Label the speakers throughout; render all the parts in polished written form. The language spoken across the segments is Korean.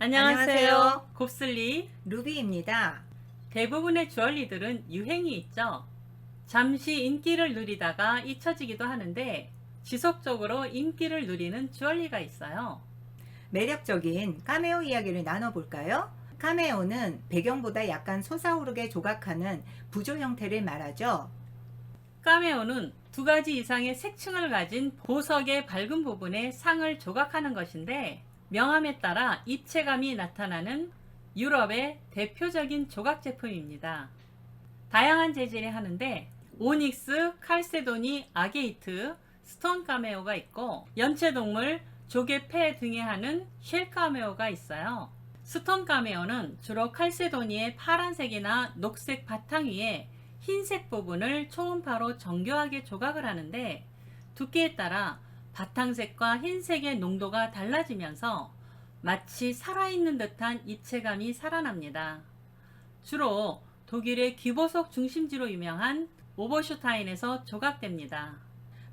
Speaker 1: 안녕하세요. 곱슬리
Speaker 2: 루비입니다.
Speaker 1: 대부분의 주얼리들은 유행이 있죠. 잠시 인기를 누리다가 잊혀지기도 하는데 지속적으로 인기를 누리는 주얼리가 있어요.
Speaker 2: 매력적인 카메오 이야기를 나눠볼까요? 카메오는 배경보다 약간 솟아오르게 조각하는 부조 형태를 말하죠.
Speaker 1: 카메오는 두 가지 이상의 색층을 가진 보석의 밝은 부분에 상을 조각하는 것인데, 명암에 따라 입체감이 나타나는 유럽의 대표적인 조각 제품입니다. 다양한 재질이 하는데 오닉스, 칼세도니, 아게이트, 스톤 카메오가 있고, 연체동물, 조개 폐 등에 하는 쉘 카메오가 있어요. 스톤 카메오는 주로 칼세도니의 파란색이나 녹색 바탕 위에 흰색 부분을 초음파로 정교하게 조각을 하는데, 두께에 따라 바탕색과 흰색의 농도가 달라지면서 마치 살아있는 듯한 입체감이 살아납니다. 주로 독일의 귀보석 중심지로 유명한 오버슈타인에서 조각됩니다.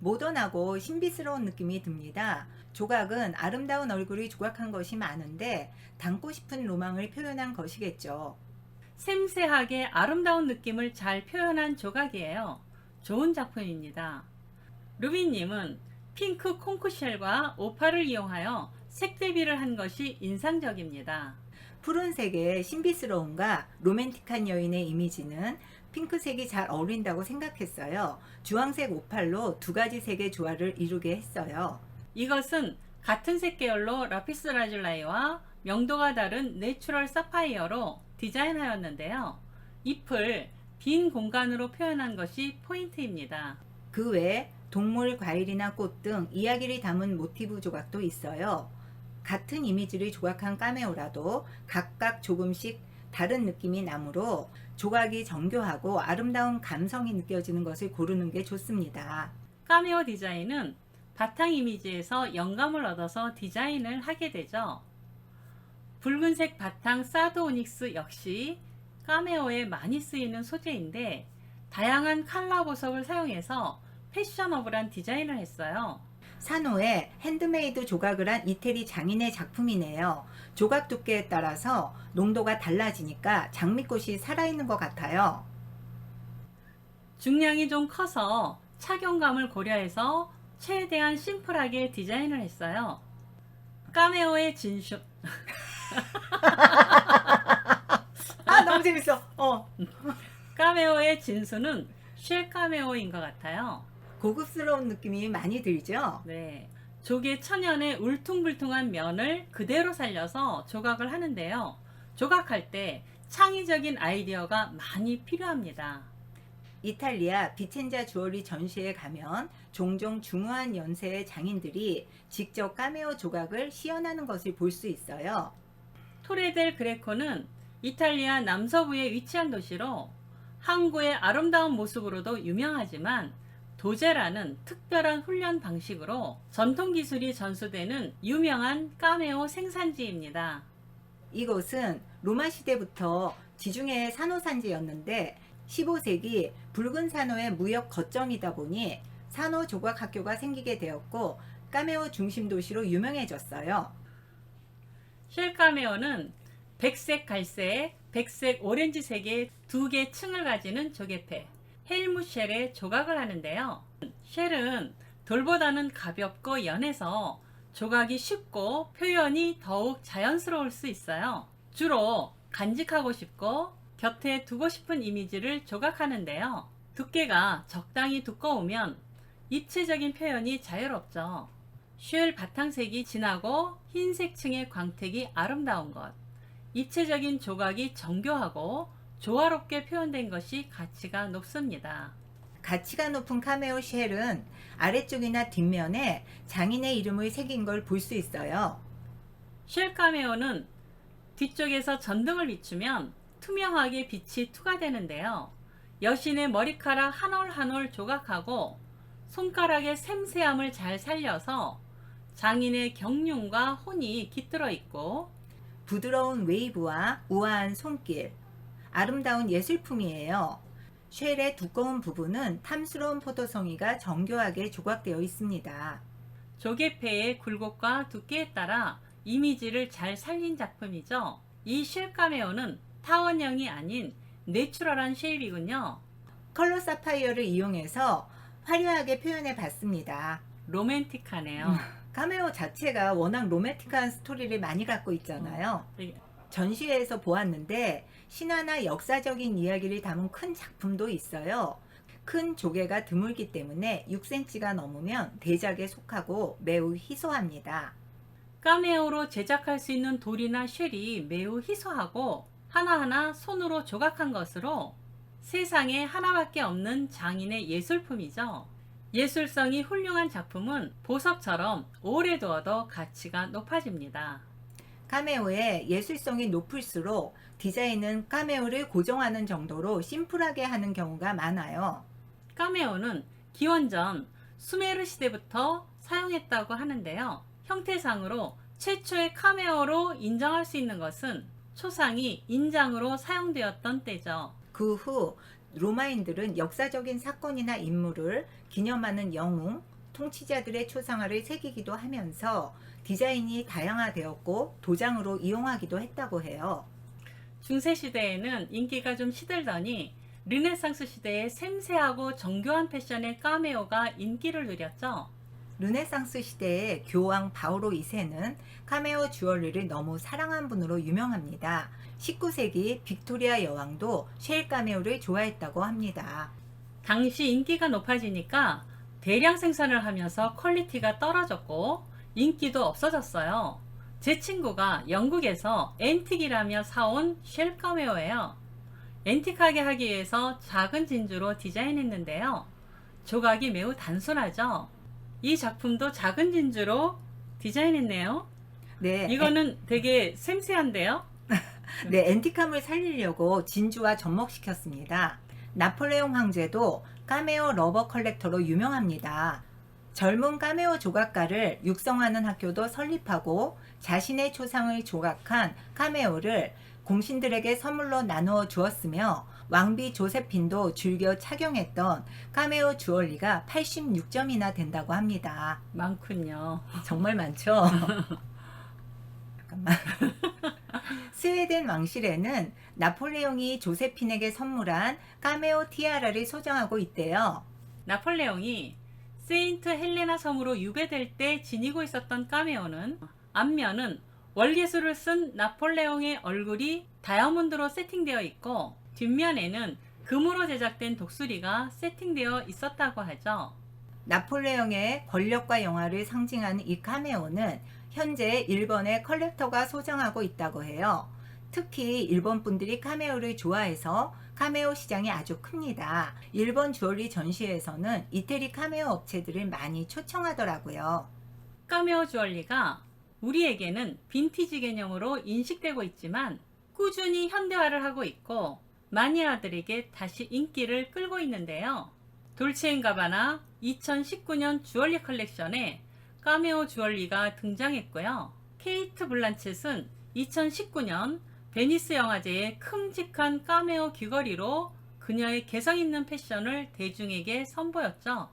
Speaker 2: 모던하고 신비스러운 느낌이 듭니다. 조각은 아름다운 얼굴이 조각한 것이 많은데 닮고 싶은 로망을 표현한 것이겠죠.
Speaker 1: 섬세하게 아름다운 느낌을 잘 표현한 조각이에요. 좋은 작품입니다. 루비님은 핑크 콩크쉘과 오팔을 이용하여 색 대비를 한 것이 인상적입니다.
Speaker 2: 푸른색의 신비스러움과 로맨틱한 여인의 이미지는 핑크색이 잘 어울린다고 생각했어요. 주황색 오팔로 두 가지 색의 조화를 이루게 했어요.
Speaker 1: 이것은 같은 색 계열로 라피스 라줄라이와 명도가 다른 내추럴 사파이어로 디자인하였는데요. 잎을 빈 공간으로 표현한 것이 포인트입니다.
Speaker 2: 그 외 동물, 과일이나 꽃 등 이야기를 담은 모티브 조각도 있어요. 같은 이미지를 조각한 카메오라도 각각 조금씩 다른 느낌이 나므로 조각이 정교하고 아름다운 감성이 느껴지는 것을 고르는 게 좋습니다.
Speaker 1: 카메오 디자인은 바탕 이미지에서 영감을 얻어서 디자인을 하게 되죠. 붉은색 바탕 사드 오닉스 역시 카메오에 많이 쓰이는 소재인데, 다양한 칼라 보석을 사용해서 패셔너블한 디자인을 했어요.
Speaker 2: 산호에 핸드메이드 조각을 한 이태리 장인의 작품이네요. 조각 두께에 따라서 농도가 달라지니까 장미꽃이 살아있는 것 같아요.
Speaker 1: 중량이 좀 커서 착용감을 고려해서 최대한 심플하게 디자인을 했어요. 카메오의 진수
Speaker 2: 너무 재밌어.
Speaker 1: 카메오의 진수는 쉘 카메오인 것 같아요.
Speaker 2: 고급스러운 느낌이 많이 들죠?
Speaker 1: 네, 조개 천연의 울퉁불퉁한 면을 그대로 살려서 조각을 하는데요. 조각할 때 창의적인 아이디어가 많이 필요합니다.
Speaker 2: 이탈리아 비첸자 주얼리 전시에 가면 종종 중후한 연세의 장인들이 직접 카메오 조각을 시연하는 것을 볼 수 있어요.
Speaker 1: 토레 델 그레코는 이탈리아 남서부에 위치한 도시로 항구의 아름다운 모습으로도 유명하지만, 도제라는 특별한 훈련 방식으로 전통 기술이 전수되는 유명한 카메오 생산지입니다.
Speaker 2: 이곳은 로마 시대부터 지중해의 산호산지였는데 15세기 붉은 산호의 무역 거점이다 보니 산호 조각 학교가 생기게 되었고 카메오 중심 도시로 유명해졌어요.
Speaker 1: 쉘 카메오는 백색 갈색, 백색 오렌지색의 두 개 층을 가지는 조개패 헬무 쉘에 조각을 하는데요. 쉘은 돌보다는 가볍고 연해서 조각이 쉽고 표현이 더욱 자연스러울 수 있어요. 주로 간직하고 싶고 곁에 두고 싶은 이미지를 조각하는데요. 두께가 적당히 두꺼우면 입체적인 표현이 자유롭죠. 쉘 바탕색이 진하고 흰색 층의 광택이 아름다운 것, 입체적인 조각이 정교하고 조화롭게 표현된 것이 가치가 높습니다.
Speaker 2: 가치가 높은 카메오 쉘은 아래쪽이나 뒷면에 장인의 이름을 새긴 걸 볼 수 있어요.
Speaker 1: 쉘 카메오는 뒤쪽에서 전등을 비추면 투명하게 빛이 투과되는데요. 여신의 머리카락 한 올 한 올 조각하고 손가락의 섬세함을 잘 살려서 장인의 경륜과 혼이 깃들어 있고,
Speaker 2: 부드러운 웨이브와 우아한 손길, 아름다운 예술품이에요. 쉘의 두꺼운 부분은 탐스러운 포도송이가 정교하게 조각되어 있습니다.
Speaker 1: 조개패의 굴곡과 두께에 따라 이미지를 잘 살린 작품이죠. 이 쉘 카메오는 타원형이 아닌 내추럴한 쉐입이군요.
Speaker 2: 컬러 사파이어를 이용해서 화려하게 표현해 봤습니다.
Speaker 1: 로맨틱하네요.
Speaker 2: 카메오 자체가 워낙 로맨틱한 스토리를 많이 갖고 있잖아요.
Speaker 1: 되게
Speaker 2: 전시회에서 보았는데 신화나 역사적인 이야기를 담은 큰 작품도 있어요. 큰 조개가 드물기 때문에 6cm가 넘으면 대작에 속하고 매우 희소합니다.
Speaker 1: 카메오로 제작할 수 있는 돌이나 쉘이 매우 희소하고 하나하나 손으로 조각한 것으로 세상에 하나밖에 없는 장인의 예술품이죠. 예술성이 훌륭한 작품은 보석처럼 오래 두어도 가치가 높아집니다.
Speaker 2: 카메오의 예술성이 높을수록 디자인은 카메오를 고정하는 정도로 심플하게 하는 경우가 많아요.
Speaker 1: 카메오는 기원전 수메르 시대부터 사용했다고 하는데요. 형태상으로 최초의 카메오로 인정할 수 있는 것은 초상이 인장으로 사용되었던 때죠.
Speaker 2: 그 후 로마인들은 역사적인 사건이나 인물을 기념하는 영웅, 통치자들의 초상화를 새기기도 하면서 디자인이 다양화되었고 도장으로 이용하기도 했다고 해요.
Speaker 1: 중세시대에는 인기가 좀 시들더니 르네상스 시대의 섬세하고 정교한 패션의 카메오가 인기를 누렸죠.
Speaker 2: 르네상스 시대의 교황 바오로 2세는 카메오 주얼리를 너무 사랑한 분으로 유명합니다. 19세기 빅토리아 여왕도 쉘 카메오를 좋아했다고 합니다.
Speaker 1: 당시 인기가 높아지니까 대량 생산을 하면서 퀄리티가 떨어졌고 인기도 없어졌어요. 제 친구가 영국에서 앤틱이라며 사온 쉘 카메오예요. 앤틱하게 하기 위해서 작은 진주로 디자인했는데요. 조각이 매우 단순하죠. 이 작품도 작은 진주로 디자인했네요.
Speaker 2: 네,
Speaker 1: 이거는 되게 섬세한데요.
Speaker 2: 네, 앤틱함을 살리려고 진주와 접목시켰습니다. 나폴레옹 황제도 카메오 러버 컬렉터로 유명합니다. 젊은 카메오 조각가를 육성하는 학교도 설립하고 자신의 초상을 조각한 카메오를 공신들에게 선물로 나누어 주었으며 왕비 조세핀도 즐겨 착용했던 카메오 주얼리가 86점이나 된다고 합니다.
Speaker 1: 많군요.
Speaker 2: 정말 많죠? 잠깐만. 스웨덴 왕실에는 나폴레옹이 조세핀에게 선물한 카메오 티아라를 소장하고 있대요.
Speaker 1: 나폴레옹이 세인트 헬레나 섬으로 유배될 때 지니고 있었던 카메오는 앞면은 월계수를 쓴 나폴레옹의 얼굴이 다이아몬드로 세팅되어 있고 뒷면에는 금으로 제작된 독수리가 세팅되어 있었다고 하죠.
Speaker 2: 나폴레옹의 권력과 영화를 상징하는 이 카메오는 현재 일본의 컬렉터가 소장하고 있다고 해요. 특히 일본 분들이 카메오를 좋아해서 카메오 시장이 아주 큽니다. 일본 주얼리 전시회에서는 이태리 카메오 업체들을 많이 초청하더라고요.
Speaker 1: 카메오 주얼리가 우리에게는 빈티지 개념으로 인식되고 있지만 꾸준히 현대화를 하고 있고 마니아들에게 다시 인기를 끌고 있는데요. 돌체앤가바나 2019년 주얼리 컬렉션에 카메오 주얼리가 등장했고요. 케이트 블란쳇은 2019년 베니스 영화제의 큼직한 카메오 귀걸이로 그녀의 개성 있는 패션을 대중에게 선보였죠.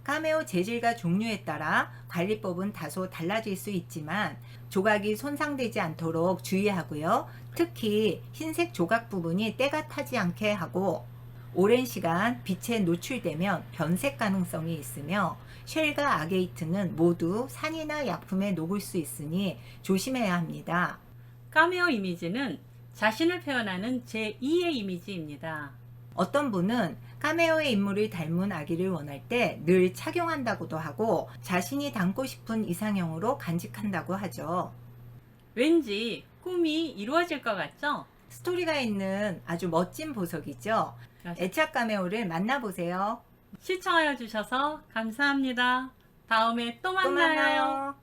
Speaker 2: 카메오 재질과 종류에 따라 관리법은 다소 달라질 수 있지만 조각이 손상되지 않도록 주의하고요. 특히 흰색 조각 부분이 때가 타지 않게 하고 오랜 시간 빛에 노출되면 변색 가능성이 있으며 쉘과 아게이트는 모두 산이나 약품에 녹을 수 있으니 조심해야 합니다.
Speaker 1: 카메오 이미지는 자신을 표현하는 제2의 이미지입니다.
Speaker 2: 어떤 분은 카메오의 인물을 닮은 아기를 원할 때 늘 착용한다고도 하고 자신이 닮고 싶은 이상형으로 간직한다고 하죠.
Speaker 1: 왠지 꿈이 이루어질 것 같죠?
Speaker 2: 스토리가 있는 아주 멋진 보석이죠. 애착 카메오를 만나보세요.
Speaker 1: 시청하여 주셔서 감사합니다. 다음에 또
Speaker 2: 또
Speaker 1: 만나요.
Speaker 2: 만나요.